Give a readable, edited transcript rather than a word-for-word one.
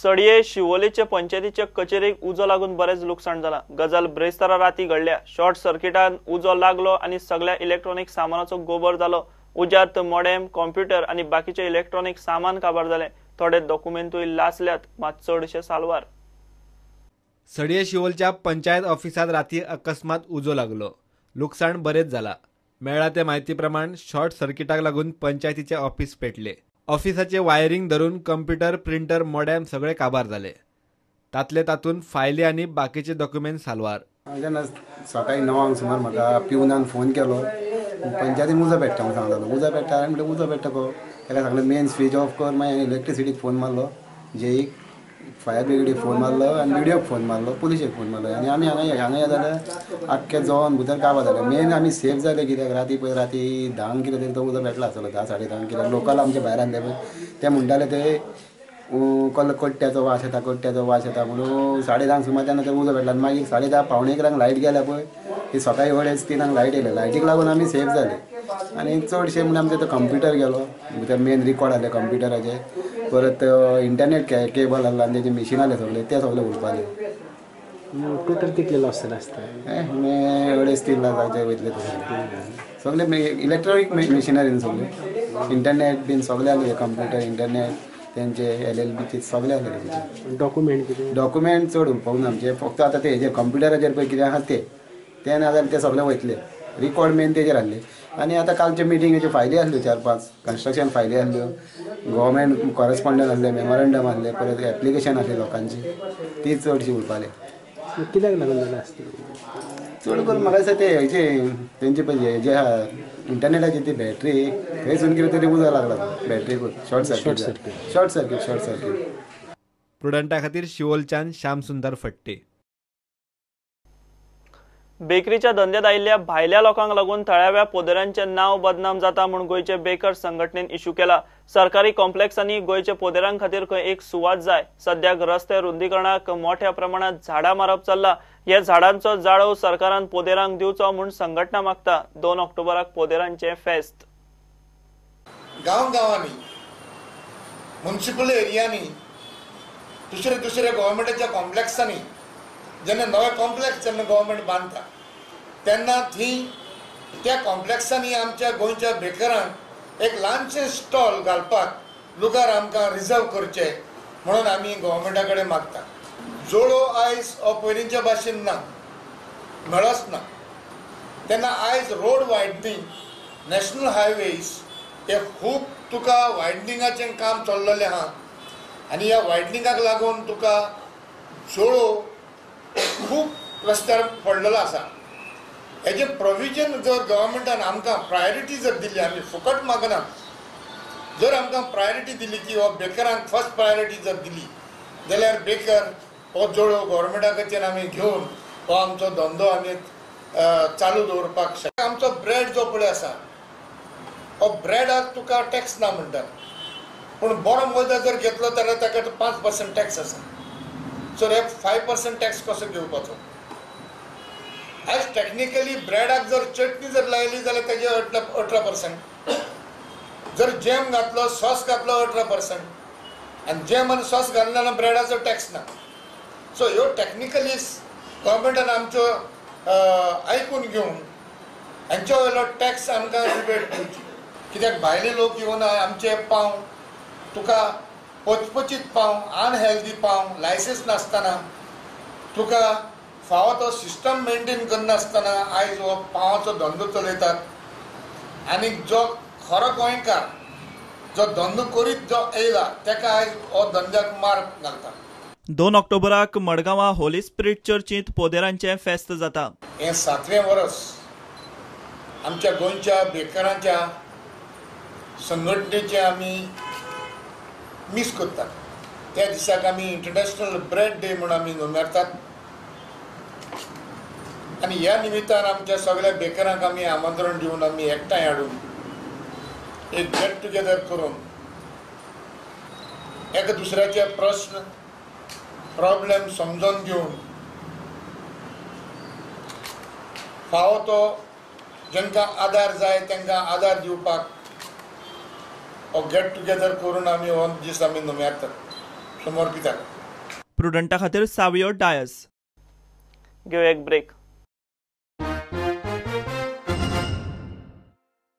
सडये शिवोलेचे पंचायतीचे कचेरीक उजो लागून बरेच लुकसाण जाला। गजाल ब्रेस्तारा राती घडल्या। शॉर्ट सर्किटान उजो लागलो आणि सगळ्या इलेक्ट्रॉनिक सामानाचो गोबर जालो। उज्यात मॉडेम, कॉम्प्युटर आणि बाकीचे इलेक्ट्रॉनिक सामान काबार जाले। थोडे डॉक्युमेंटूय लासल्यात, मात चडशे साल्वार। सडये शिवोलच्या पंचायत ऑफिसात राती अकस्मात उजो लागलो। लुकसाण बरेच जाला। मेळ्ळा ते माहिती प्रमाण शॉर्ट सर्किटाक लागून पंचायतीचे ऑफिस पेटले। ऑफिसाचे वायरिंग धरून कम्प्युटर, प्रिंटर, मॉडेम सगळे काबार जाले। तातून फायली आणि बाकीचे डॉक्युमेंट साल्वार। जेन्ना सकाळी 9 सुमार म्हाका पिवनान फोन केलो, पंचायतीन उजो पेट्टा म्हणून सांगलो। उजो पेट्टा म्हणटा उजो पेट्टा गो, ताका सांगलें मेन स्विच ऑफ कर। मागीर इलेक्ट्रिसिटीक फोन मारलो, जेईक, फायर ब्रिगेडीक फोन मारलो आनी व्हिडियोक फोन मारलो, पुलिशेक फोन मारलो आनी आमी हांगा जाल्यार आख्खें जोवन भितर काबार जालें। मेन आमी सेफ जाले कित्याक राती 10 कितें तरी तो उजो पेटला आसतलो, 10 साडे 10 कित्याक लोकल आमचे भायर आसले पळय ते म्हणटाले ते कट्ट्याचो वास येता म्हणून 10:30 सुमार तेन्ना तो उजो पेटला। मागीर 10:30 पावणे 11 लायट गेल्या पळय, ती सकाळी 3:30 लायट येयले। लायटीक लागून आमी सेफ जाले। आनी चडशे म्हणजे आमचे तो कंप्युटर गेलो, भितर मेन रिकॉर्ड आहले कंप्युटराचे, परत इंटरनेट केबल आहलो आनी तेजे मशीन आहले सगळे, ते सगळे उरपाले। टोटल कितले लॉस जाला आसता? 3 लाखाचे वयतले सगळे इलेक्ट्रॉनिक मशिनरी सगळे, इंटरनेट बीन सगळे आहले, कंप्युटर, इंटरनेट तेंचे LLBचे सगळे आहले। डॉक्युमेंट चड उरपाक ना आमचे, फक्त आतां ते हेजे कंप्युटराचेर पळय कितें आहा ते नाजाल्यार ते सगळे वयतले। रिकॉर्ड मेन तेजेर आहले। आनी आतां कालचे मिटिंगेच्यो फायली आहल्यो 4-5 कन्स्ट्रक्शन फायली आहल्यो, गव्हर्मेंट कॉरेस्पॉन्डंट आहले, मेमोरंडम आहले, परत एप्लिकेशन आहली लोकांची, ती चडशी उरपाले। कित्याक लागून जालें आसता? चड करून म्हाका दिसता ते हेजे तेंचे पळय जे आहा इंटरनेटाची ती बॅटरी, थंयसून कितें तरी उजो लागला बॅटरीकूच, शॉर्ट सर्किट। प्रुडंटा खातीर शिवोलच्यान श्याम सुंदर फट्टे। बेकरीच्या धंद्यात आयिल्ल्या भायल्या लोकांक लागून थळाव्या पोदेरांचे नाव बदनाम जाता म्हूण गोंयचे बेकर संघटनेन इश्यू केला। सरकारी कॉम्प्लेक्सांनी गोंयच्या पोदेरां खातीर खंय एक सुवात जाय। सद्याक रस्ते रुंदीकरणाक मोठ्या प्रमाणात झाडां मारप चल्ला। ह्या झाडांचो जाळोव सरकारान पोदेरांक दिवचो म्हूण संघटना मागता। 2 ऑक्टोबराक पोदेरांचे फेस्त। गांवांनी, म्युनिसिपल एरियांनी, दुसऱ्या गव्हर्मेंटाच्या कॉम्प्लेक्सांनी जेन्ना नवे कॉम्प्लेक्स जेन्ना गव्हर्मेंट बांदता तेन्ना त्या कॉम्प्लेक्सांनी आमच्या गोंयच्या बेकरांक एक ल्हानशें स्टॉल घालपाक लुगार आमकां रिजर्व करचे म्हणून आमी गव्हर्मेंटा कडेन मागता। जोडो आयज हो पयलींच्या भाशेन ना, मेळच ना। तेन्ना आयज रोड वायडनींग, नॅशनल हायवेज हे खूब तुका वायडनिंगाचें काम चल्लेलें आहा आनी ह्या वायडनिंगाक लागून तुका जोडो खूब रस्त्यार पडलेलो आसा। हेजे प्रोविजन जर गव्हर्मेंटान आमकां प्रायोरिटी जर दिली, आमी फुकट मागना, जर आमकां प्रायोरिटी दिली की हो बेकरांक फर्स्ट प्रायोरिटी जर दिली जाल्यार बेकर हो जोडो गव्हर्मेंटा कडच्यान आमी घेवन हो आमचो धंदो आमी चालू दवरपाक शकता। आमचो ब्रेड जो पळय आसा हो ब्रेडाक तुका टॅक्स ना म्हणटात, पूण बरो मैदा जर घेतलो जाल्यार ताका 5% टॅक्स आसा। सो हे 5% टॅक्स कसो घेवपाचो? आयज टॅक्निकली ब्रेडाक जर चटणी जर लायली जाल्यार तेजे 18%, जर जॅम घातलो, सॉस घातलो 18%, आनी जॅम आनी सॉस घालना ब्रेडाचो टॅक्स ना। सो ह्यो टॅक्निकली गव्हर्मेंटान आमच्यो आयकून घेवन हांच्या वयलो टॅक्स आमकां रिबेट दिवची, कित्याक भायले लोक येवन आमचे पाव तुका पचपचीत पाव, अनहेल्दी पाव, लायसन्स नासतना तुका फावो तो सिस्टम मेंटेन करनासतना आयज हो पावाचो धंदो चलयतात। आनी जो खरो गोंयकार जो धंदो करीत जो येयला ताका आयज हो धंद्याक मार घालता। 2 ऑक्टोबराक मडगांवां होली स्पिरीट चर्चींत पोदेरांचे फेस्त जाता। हें 7वें वर्स आमच्या गोंयच्या बेकारांच्या संघटनेचे आमी मिस करतात। त्या दिसाक आमी इंटरनॅशनल ब्रेड डे म्हणून आमी मनयतात आनी ह्या निमित्तान आमच्या सगळ्या बेकारांक आमी आमंत्रण दिवन आमी एकठांय हाडून एक गेट टुगेदर करून एका दुसऱ्याचे प्रश्न प्रॉब्लेम समजून घेवन फावो तो जांकां आदार जाय तांकां आदार दिवपाक हो गेट टुगेदर करून आमी हो दीस आमी मनयतात। समर्पित जालो. प्रुडंटा खातीर सावियो डायस. घेऊ एक ब्रेक.